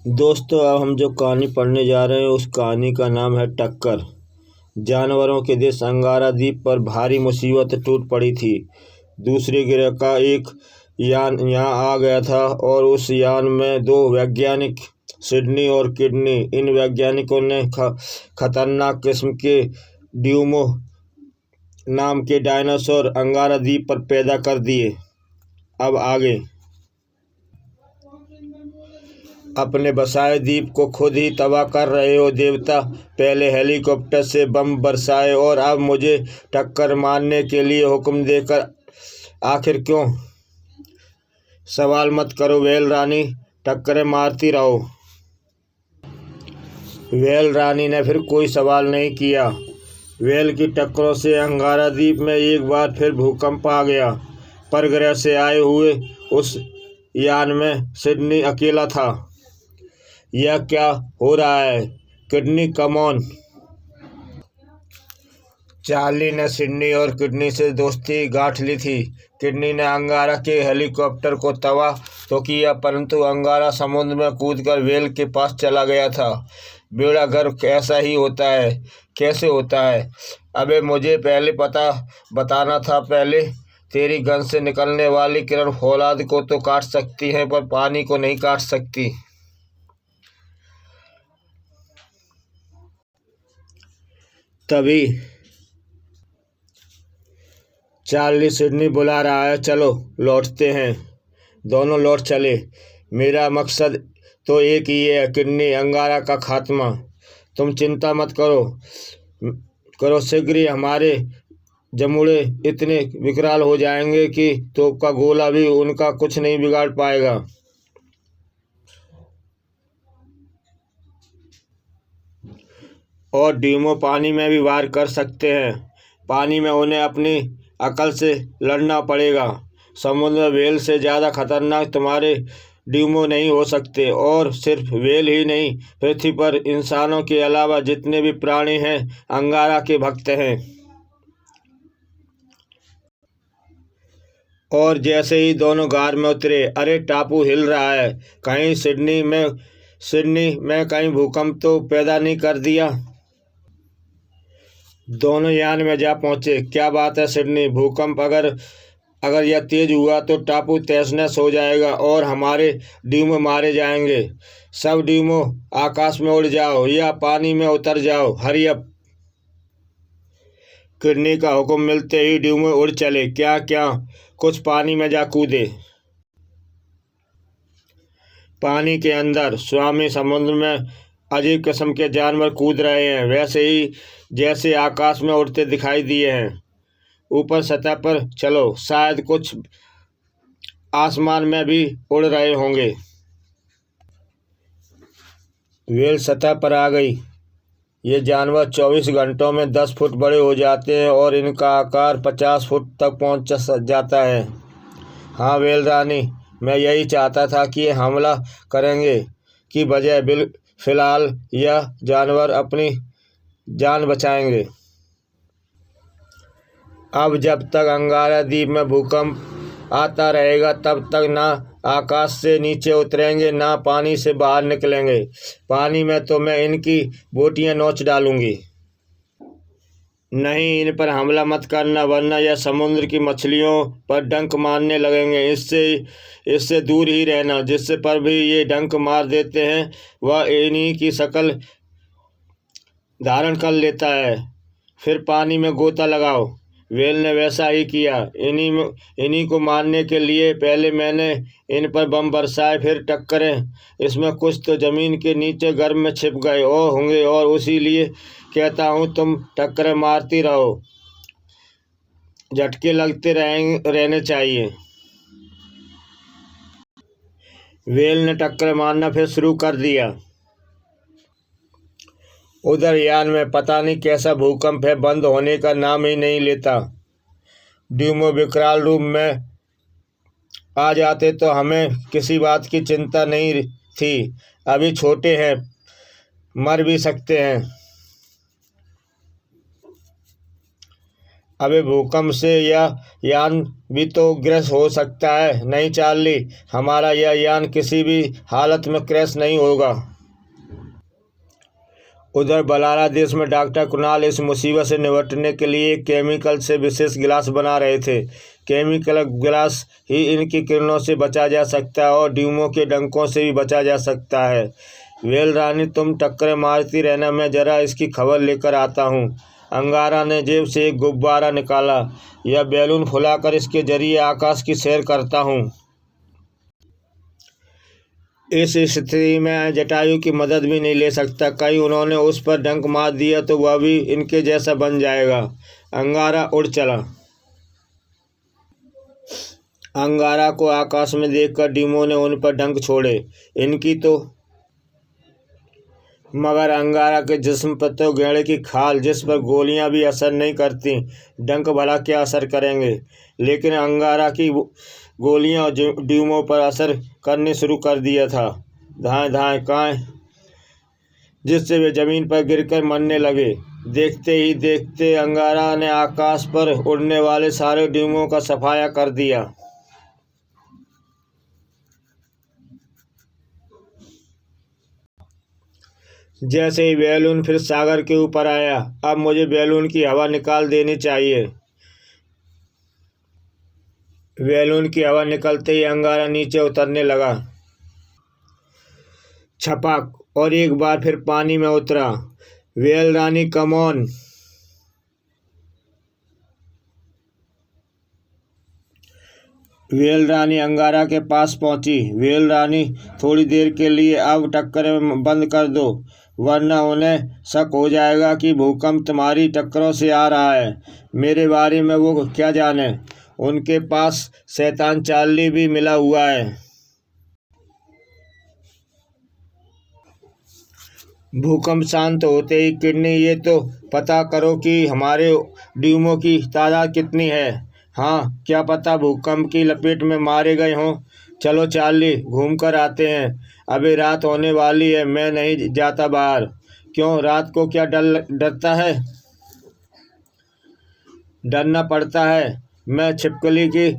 दोस्तों, अब हम जो कहानी पढ़ने जा रहे हैं उस कहानी का नाम है टक्कर। जानवरों के देश अंगारा द्वीप पर भारी मुसीबत टूट पड़ी थी। दूसरे ग्रह का एक यान यहाँ आ गया था और उस यान में दो वैज्ञानिक, सिडनी और किडनी। इन वैज्ञानिकों ने खतरनाक किस्म के ड्यूमो नाम के डायनासोर अंगारा द्वीप पर पैदा कर दिए। अब आगे अपने बसाए द्वीप को खुद ही तबाह कर रहे हो देवता। पहले हेलीकॉप्टर से बम बरसाए और अब मुझे टक्कर मारने के लिए हुक्म देकर आखिर क्यों? सवाल मत करो व्हेल रानी, टक्करें मारती रहो। व्हेल रानी ने फिर कोई सवाल नहीं किया। व्हेल की टक्करों से अंगारा द्वीप में एक बार फिर भूकंप आ गया। परग्रह से आए हुए उस यान में सिडनी अकेला था। यह क्या हो रहा है? Kidney, come on. चार्ली ने सिडनी और किडनी से दोस्ती गांठ ली थी। किडनी ने अंगारा के हेलीकॉप्टर को तबाह तो किया, परंतु अंगारा समुद्र में कूदकर व्हेल के पास चला गया था। बेड़ा गर्क ऐसा ही होता है। कैसे होता है? अबे मुझे पहले बताना था। पहले तेरी गन से निकलने वाली किरण फौलाद को तो काट सकती है पर पानी को नहीं काट सकती। तभी चार्ली, सिडनी बुला रहा है, चलो लौटते हैं। दोनों लौट चले। मेरा मकसद तो एक ही है, किडनी, अंगारा का खात्मा। तुम चिंता मत करो शीघ्र ही हमारे जमुड़े इतने विकराल हो जाएंगे कि तोप का गोला भी उनका कुछ नहीं बिगाड़ पाएगा। और ड्यूमो पानी में भी वार कर सकते हैं। पानी में उन्हें अपनी अकल से लड़ना पड़ेगा। समुद्र में व्हेल से ज़्यादा खतरनाक तुम्हारे ड्यूमो नहीं हो सकते। और सिर्फ व्हेल ही नहीं, पृथ्वी पर इंसानों के अलावा जितने भी प्राणी हैं अंगारा के भक्त हैं। और जैसे ही दोनों गार में उतरे, अरे टापू हिल रहा है कहीं। सिडनी में कहीं भूकंप तो पैदा नहीं कर दिया। दोनों यान में जा पहुंचे। क्या बात है सिडनी, भूकंप अगर यह तेज हुआ तो टापू तहस नहस हो जाएगा और हमारे ड्यूमो मारे जाएंगे। सब ड्यूमो आकाश में उड़ जाओ या पानी में उतर जाओ, हरी अप। किडनी का हुक्म मिलते ही ड्यूमो उड़ चले। क्या कुछ पानी में जा कूदे। पानी के अंदर स्वामी समुद्र में अजीब किस्म के जानवर कूद रहे हैं, वैसे ही जैसे आकाश में उड़ते दिखाई दिए हैं। ऊपर सतह पर चलो, शायद कुछ आसमान में भी उड़ रहे होंगे। व्हेल सतह पर आ गई। ये जानवर 24 घंटों में 10 फुट बड़े हो जाते हैं और इनका आकार 50 फुट तक पहुंच जाता है। हाँ व्हेल रानी, मैं यही चाहता था कि ये हमला करेंगे की बजाय फिलहाल यह जानवर अपनी जान बचाएंगे। अब जब तक अंगारा द्वीप में भूकंप आता रहेगा तब तक ना आकाश से नीचे उतरेंगे ना पानी से बाहर निकलेंगे। पानी में तो मैं इनकी बोटियां नोच डालूंगी। नहीं, इन पर हमला मत करना वरना यह समुद्र की मछलियों पर डंक मारने लगेंगे। इससे दूर ही रहना। जिससे पर भी ये डंक मार देते हैं वह इन्हीं की शक्ल धारण कर लेता है। फिर पानी में गोता लगाओ। व्हेल ने वैसा ही किया। इन्हीं को मारने के लिए पहले मैंने इन पर बम बरसाए, फिर टक्करें। इसमें कुछ तो ज़मीन के नीचे गर्भ में छिप गए होंगे और उसी लिए कहता हूँ तुम टक्करें मारती रहो। झटके लगते रहने चाहिए। व्हेल ने टक्कर मारना फिर शुरू कर दिया। उधर यान में पता नहीं कैसा भूकंप है, बंद होने का नाम ही नहीं लेता। ड्यूमो विकराल रूप में आ जाते तो हमें किसी बात की चिंता नहीं थी। अभी छोटे हैं, मर भी सकते हैं। अबे भूकंप से यह यान भी तो ग्रस्त हो सकता है। नहीं चार्ली, हमारा यह यान किसी भी हालत में क्रैश नहीं होगा। उधर बलारा देश में डॉक्टर कुणाल इस मुसीबत से निपटने के लिए केमिकल से विशेष गिलास बना रहे थे। केमिकल गिलास ही इनकी किरणों से बचा जा सकता है और ड्यूमों के डंकों से भी बचा जा सकता है। वेल रानी, तुम टक्करें मारती रहना, मैं जरा इसकी खबर लेकर आता हूँ। अंगारा ने जेब से एक गुब्बारा निकाला। यह बैलून फुलाकर इसके जरिए आकाश की सैर करता हूँ। इस स्थिति में जटायु की मदद भी नहीं ले सकता। कहीं उन्होंने उस पर डंक मार दिया तो वह भी इनके जैसा बन जाएगा। अंगारा उड़ चला। अंगारा को आकाश में देखकर ड्यूमों ने उन पर डंक छोड़े। इनकी तो मगर अंगारा के जिस्म पर तो गेंडे की खाल, जिस पर गोलियां भी असर नहीं करती, डंक भला क्या असर करेंगे। लेकिन अंगारा की गोलियां ड्यूमों पर असर करने शुरू कर दिया था। धाएं धाएं काएं, जिससे वे जमीन पर गिरकर मरने लगे। देखते ही देखते अंगारा ने आकाश पर उड़ने वाले सारे ड्यूमों का सफाया कर दिया। जैसे ही बैलून फिर सागर के ऊपर आया, अब मुझे बैलून की हवा निकाल देनी चाहिए। बैलून की हवा निकलते ही अंगारा नीचे उतरने लगा। छपाक, और एक बार फिर पानी में उतरा। Well Rani, come on. Well Rani Angara के पास पहुंची। वेल रानी, थोड़ी देर के लिए अब टक्करें बंद कर दो, वरना उन्हें शक हो जाएगा कि भूकंप तुम्हारी टक्करों से आ रहा है। मेरे बारे में वो क्या जाने। उनके पास शैतान चार्ली भी मिला हुआ है। भूकंप शांत होते ही किडनी, ये तो पता करो कि हमारे ड्यूमों की तादाद कितनी है। हाँ, क्या पता भूकंप की लपेट में मारे गए हों। चलो चार्ली, घूम कर आते हैं। अभी रात होने वाली है, मैं नहीं जाता बाहर। क्यों, रात को क्या डरता है? डरना पड़ता है। मैं छिपकली की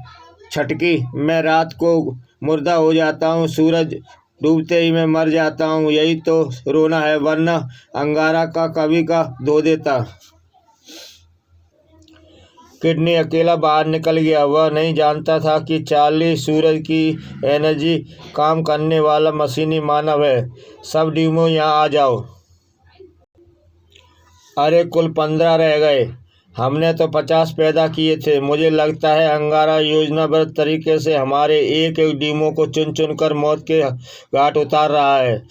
छटकी, मैं रात को मुर्दा हो जाता हूँ, सूरज डूबते ही मैं मर जाता हूँ। यही तो रोना है, वरना अंगारा का कभी का धो देता। किडनी अकेला बाहर निकल गया। वह नहीं जानता था कि चार्ली सूरज की एनर्जी काम करने वाला मशीनी मानव है। सब ड्यूमो यहाँ आ जाओ। अरे कुल 15 रह गए। हमने तो 50 पैदा किए थे। मुझे लगता है अंगारा योजनाबद्ध तरीके से हमारे एक एक ड्यूमो को चुन चुन कर मौत के घाट उतार रहा है।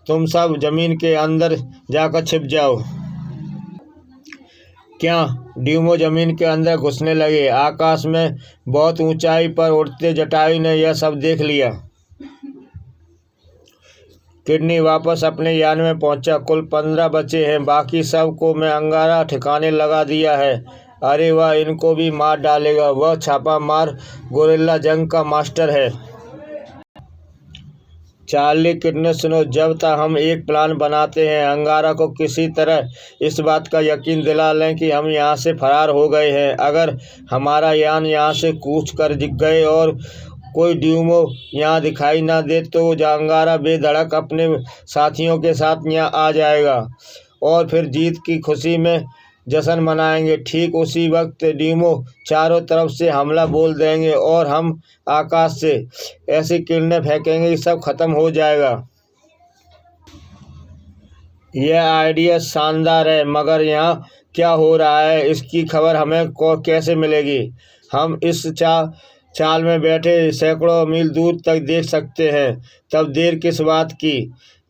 तुम सब जमीन के अंदर जाकर छिप जाओ। क्या? ड्यूमो जमीन के अंदर घुसने लगे। आकाश में बहुत ऊंचाई पर उड़ते जटायु ने यह सब देख लिया। किडनी वापस अपने यान में पहुंचा। कुल 15 बचे हैं, बाकी सब को मैं अंगारा ठिकाने लगा दिया है। अरे वह इनको भी मार डालेगा। वह छापा मार गोरिल्ला जंग का मास्टर है। चार्ली, किडनी सुनो, जब तक हम एक प्लान बनाते हैं, अंगारा को किसी तरह इस बात का यकीन दिला लें कि हम यहाँ से फरार हो गए हैं। अगर हमारा यान यहाँ से कूच कर गए और कोई ड्यूमो यहाँ दिखाई ना दे तो अंगारा बेधड़क अपने साथियों के साथ यहाँ आ जाएगा और फिर जीत की खुशी में जश्न मनाएंगे। ठीक उसी वक्त ड्यूमो चारों तरफ से हमला बोल देंगे और हम आकाश से ऐसी किरणें फेंकेंगे कि सब खत्म हो जाएगा। यह आइडिया शानदार है, मगर यहाँ क्या हो रहा है इसकी खबर हमें कैसे मिलेगी? हम इस चाल में बैठे सैकड़ों मील दूर तक देख सकते हैं। तब देर किस बात की?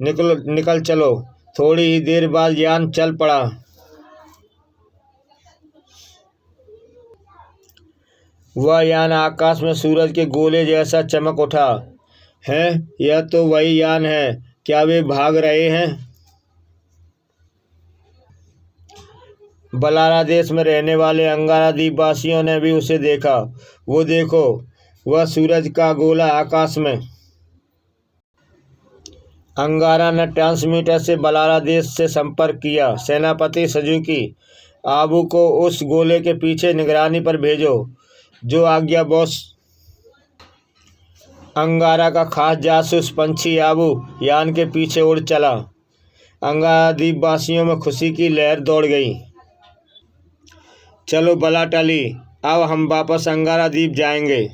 निकल चलो। थोड़ी ही देर बाद यान चल पड़ा। वह यान आकाश में सूरज के गोले जैसा चमक उठा। है, यह तो वही यान है। क्या वे भाग रहे हैं? बलारा देश में रहने वाले अंगारा द्वीपवासियों ने भी उसे देखा। वो देखो, वह सूरज का गोला आकाश में। अंगारा ने ट्रांसमीटर से बलारा देश से संपर्क किया। सेनापति सुजुकी, आबू को उस गोले के पीछे निगरानी पर भेजो। जो आज्ञा बॉस। अंगारा का खास जासूस पंछी आबू यान के पीछे उड़ चला। अंगारा द्वीपवासियों में खुशी की लहर दौड़ गई। चलो बला टली, अब हम वापस अंगारा द्वीप जाएंगे।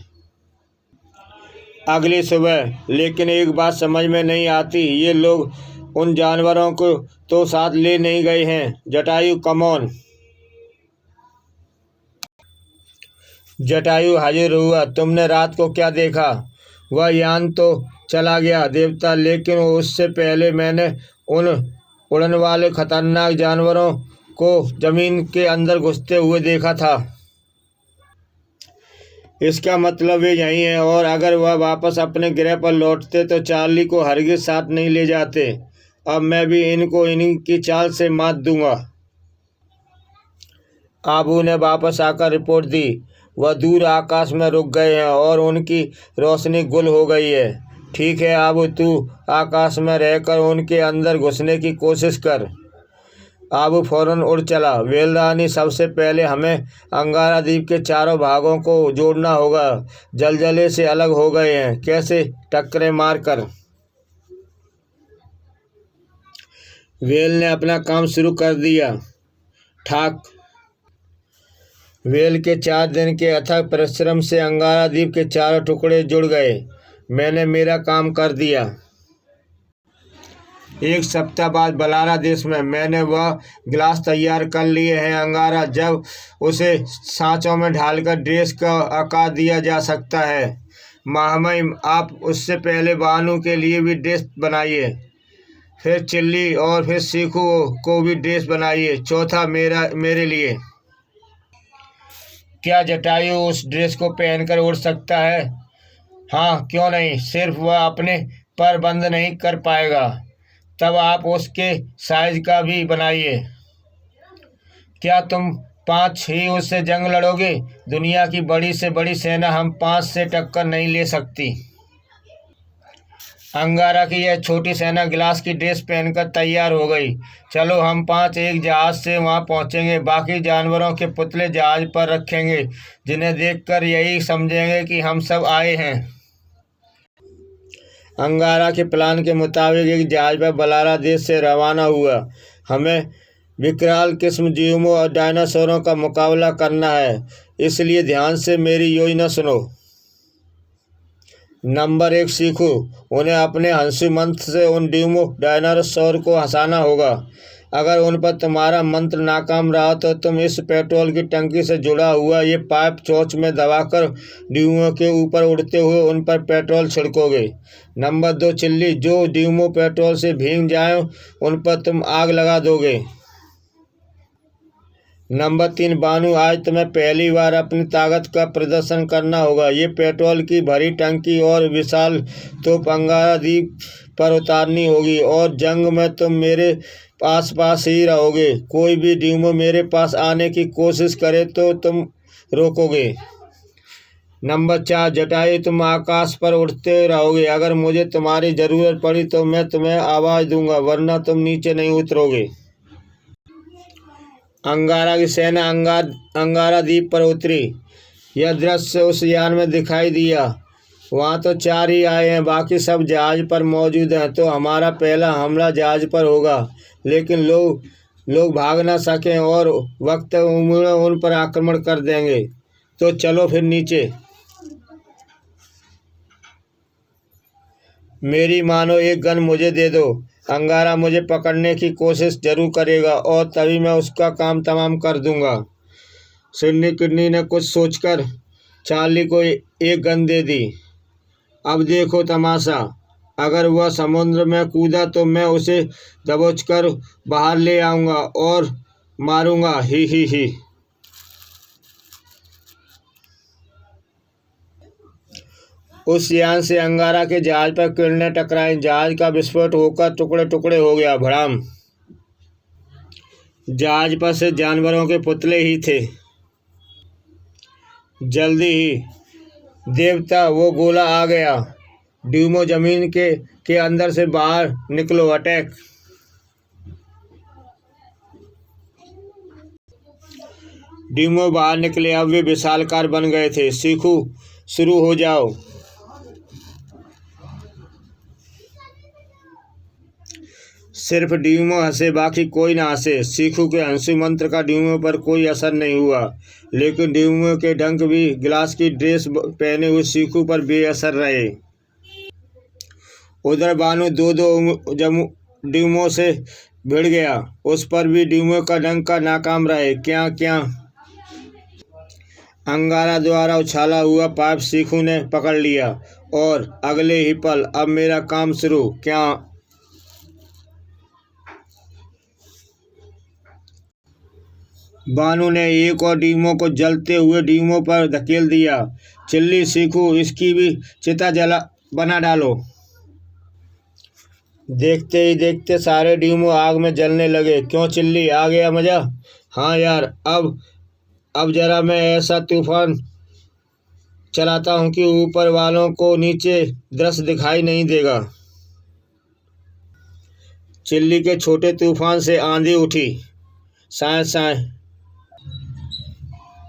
अगली सुबह। लेकिन एक बात समझ में नहीं आती, ये लोग उन जानवरों को तो साथ ले नहीं गए हैं। Jatayu come on. जटायु हाजिर हुआ। तुमने रात को क्या देखा? वह यान तो चला गया देवता, लेकिन उससे पहले मैंने उन उड़ने वाले खतरनाक जानवरों को जमीन के अंदर घुसते हुए देखा था। इसका मतलब वे यहीं हैं, और अगर वह वापस अपने ग्रह पर लौटते तो चार्ली को हरगिज साथ नहीं ले जाते। अब मैं भी इनको इन्हीं की चाल से मात दूंगा। आबू ने वापस आकर रिपोर्ट दी। वह दूर आकाश में रुक गए हैं और उनकी रोशनी गुल हो गई है। ठीक है आबू, तू आकाश में रहकर उनके अंदर घुसने की कोशिश कर। आबू फौरन उड़ चला। वेलरानी, सबसे पहले हमें अंगारा द्वीप के चारों भागों को जोड़ना होगा। जलजले से अलग हो गए हैं। कैसे? टक्करें मारकर। वेल ने अपना काम शुरू कर दिया। ठाक। वेल के 4 दिन के अथक परिश्रम से अंगारा द्वीप के चारों टुकड़े जुड़ गए। मैंने मेरा काम कर दिया। 1 सप्ताह बाद बलारा देश में मैंने वह गिलास तैयार कर लिए हैं अंगारा, जब उसे सांचों में ढालकर ड्रेस का आकार दिया जा सकता है। महामहिम, आप उससे पहले बानू के लिए भी ड्रेस बनाइए, फिर चिल्ली और फिर सीखू को भी ड्रेस बनाइए, चौथा मेरे लिए। क्या जटायु उस ड्रेस को पहनकर उड़ सकता है? हाँ, क्यों नहीं। सिर्फ वह अपने पर बंद नहीं कर पाएगा। तब आप उसके साइज का भी बनाइए। क्या तुम 5 ही उससे जंग लड़ोगे? दुनिया की बड़ी से बड़ी सेना हम 5 से टक्कर नहीं ले सकती। अंगारा की यह छोटी सेना गिलास की ड्रेस पहनकर तैयार हो गई। चलो, हम 5 एक जहाज से वहां पहुंचेंगे। बाकी जानवरों के पुतले जहाज पर रखेंगे, जिन्हें देखकर यही समझेंगे कि हम सब आए हैं। अंगारा के प्लान के मुताबिक एक जहाज पर बलारा देश से रवाना हुआ। हमें विकराल किस्म जीवों और डायनासोरों का मुकाबला करना है, इसलिए ध्यान से मेरी योजना सुनो। नंबर 1, सीखो। उन्हें अपने हंसी मंत्र से उन डीमो डायनासोर को हंसाना होगा। अगर उन पर तुम्हारा मंत्र नाकाम रहा तो तुम इस पेट्रोल की टंकी से जुड़ा हुआ ये पाइप चोंच में दबाकर डीमो के ऊपर उड़ते हुए उन पर पेट्रोल छिड़कोगे। Number 2, chilli. जो डीमो पेट्रोल से भीग जाए उन पर तुम आग लगा दोगे। नंबर 3, बानू। आज तुम्हें पहली बार अपनी ताकत का प्रदर्शन करना होगा। ये पेट्रोल की भरी टंकी और विशाल तोप अंगारा द्वीप पर उतारनी होगी, और जंग में तुम मेरे आस पास ही रहोगे। कोई भी डीमो मेरे पास आने की कोशिश करे तो तुम रोकोगे। नंबर 4, जटायु। तुम आकाश पर उड़ते रहोगे। अगर मुझे तुम्हारी ज़रूरत पड़ी तो मैं तुम्हें आवाज़ दूंगा, वरना तुम नीचे नहीं उतरोगे। अंगारा की सेना अंगारा द्वीप पर उतरी। यह दृश्य उस यान में दिखाई दिया। वहाँ तो 4 ही आए हैं, बाकी सब जहाज पर मौजूद हैं। तो हमारा पहला हमला जहाज पर होगा, लेकिन लोग भाग ना सकें और वक्त उम्मीद उन पर आक्रमण कर देंगे। तो चलो फिर नीचे। मेरी मानो एक गन मुझे दे दो। अंगारा मुझे पकड़ने की कोशिश जरूर करेगा, और तभी मैं उसका काम तमाम कर दूंगा। सिडनी किडनी ने कुछ सोचकर चार्ली को एक गन दे दी। अब देखो तमाशा। अगर वह समुद्र में कूदा तो मैं उसे दबोचकर बाहर ले आऊंगा और मारूंगा। ही ही ही। उस यान से अंगारा के जहाज पर किरणें टकराई। जहाज का विस्फोट होकर टुकड़े टुकड़े हो गया। भड़ाम। जहाज पर से जानवरों के पुतले ही थे। जल्दी ही देवता, वो गोला आ गया। ड्यूमो जमीन के अंदर से बाहर निकलो। अटैक। डीमो बाहर निकले। अब वे विशालकार बन गए थे। सीखू, शुरू हो जाओ। सिर्फ डीमो हंसे, बाकी कोई ना हंसे। सीखू के हंसी मंत्र का डीमो पर कोई असर नहीं हुआ, लेकिन डीमो के डंक भी ग्लास की ड्रेस पहने हुए सीखू पर बेअसर रहे। उधर बानू दो डीमो से भिड़ गया, उस पर भी डीमो का डंक का नाकाम रहे। क्या क्या अंगारा द्वारा उछाला हुआ पाइप सीखू ने पकड़ लिया और अगले ही पल अब मेरा काम शुरू। क्या बानू ने एक और डीमो को जलते हुए डीमो पर धकेल दिया। चिल्ली, सीखू, इसकी भी चिता जला बना डालो। देखते ही देखते सारे डीमो आग में जलने लगे। क्यों चिल्ली, आ गया मजा? हाँ यार, अब जरा मैं ऐसा तूफान चलाता हूँ कि ऊपर वालों को नीचे दृश्य दिखाई नहीं देगा। चिल्ली के छोटे तूफान से आंधी उठी। साए साए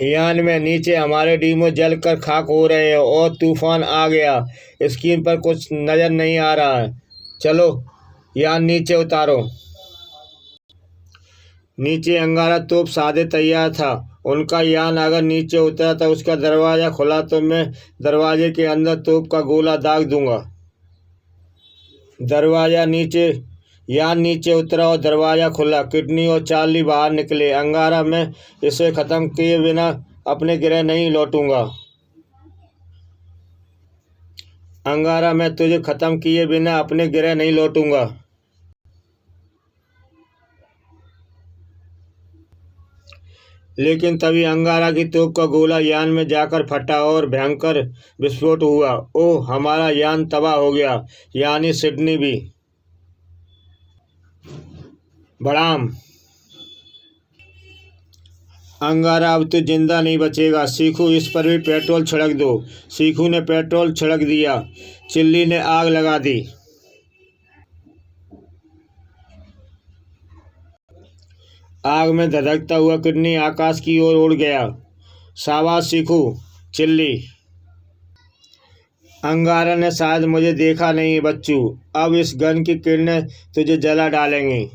यान में नीचे हमारे डीमो जलकर खाक हो रहे हैं और तूफान आ गया। स्क्रीन पर कुछ नजर नहीं आ रहा है। चलो यान नीचे उतारो। नीचे अंगारा तोप साधे तैयार था। उनका यान अगर नीचे उतरा तो उसका दरवाज़ा खुला तो मैं दरवाजे के अंदर तोप का गोला दाग दूंगा। यान नीचे उतरा और दरवाज़ा खुला। किडनी और चार्ली बाहर निकले। अंगारा, मैं इसे ख़त्म किए बिना अपने ग्रह नहीं लौटूंगा। अंगारा, मैं तुझे ख़त्म किए बिना अपने ग्रह नहीं लौटूंगा। लेकिन तभी अंगारा की तोप का गोला यान में जाकर फटा और भयंकर विस्फोट हुआ। ओह, हमारा यान तबाह हो गया, यानी सिडनी भी। बड़ाम! अंगारा, अब तो जिंदा नहीं बचेगा। सीखू, इस पर भी पेट्रोल छिड़क दो। सीखू ने पेट्रोल छिड़क दिया। चिल्ली ने आग लगा दी। आग में धधकता हुआ किडनी आकाश की ओर उड़ गया। शाबाश सीखू, चिल्ली। अंगारा ने शायद मुझे देखा नहीं। बच्चू, अब इस गन की किरणें तुझे जला डालेंगी।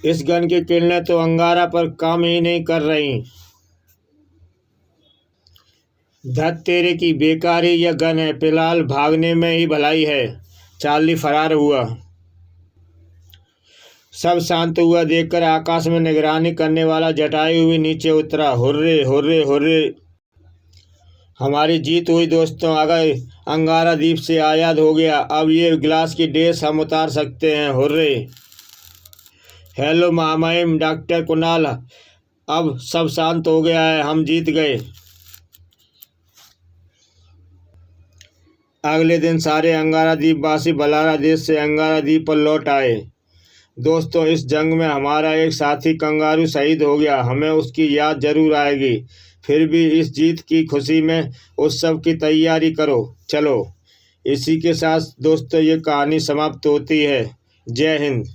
इस गन की किरणें तो अंगारा पर काम ही नहीं कर रही। धत तेरे की, बेकार ही यह गन है। फिलहाल भागने में ही भलाई है। चार्ली फरार हुआ। सब शांत हुआ देखकर आकाश में निगरानी करने वाला जटायु भी नीचे उतरा। हुर्रे हुर्रे हुर्रे, हमारी जीत हुई दोस्तों। अगर अंगारा द्वीप से आज़ाद हो गया, अब ये ग्लास की डिश हम उतार सकते हैं। हुर्रे! हेलो महामहिम डॉक्टर कुणाल, अब सब शांत हो गया है, हम जीत गए। अगले दिन सारे अंगारा द्वीप वासी बलारा देश से अंगारा द्वीप पर लौट आए। दोस्तों, इस जंग में हमारा एक साथी कंगारू शहीद हो गया। हमें उसकी याद जरूर आएगी। फिर भी इस जीत की खुशी में उत्सव की तैयारी करो। चलो, इसी के साथ दोस्तों ये कहानी समाप्त होती है। जय हिंद।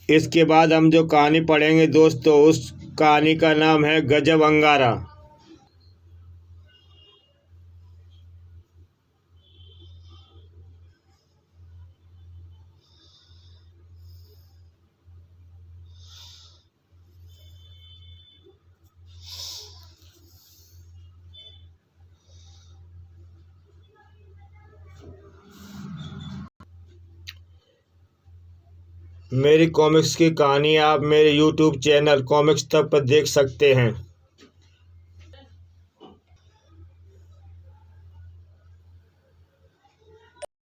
इसके बाद हम जो कहानी पढ़ेंगे दोस्तों, उस कहानी का नाम है गजब अंगारा। मेरी कॉमिक्स की कहानी आप मेरे YouTube चैनल कॉमिक्स तक पर देख सकते हैं।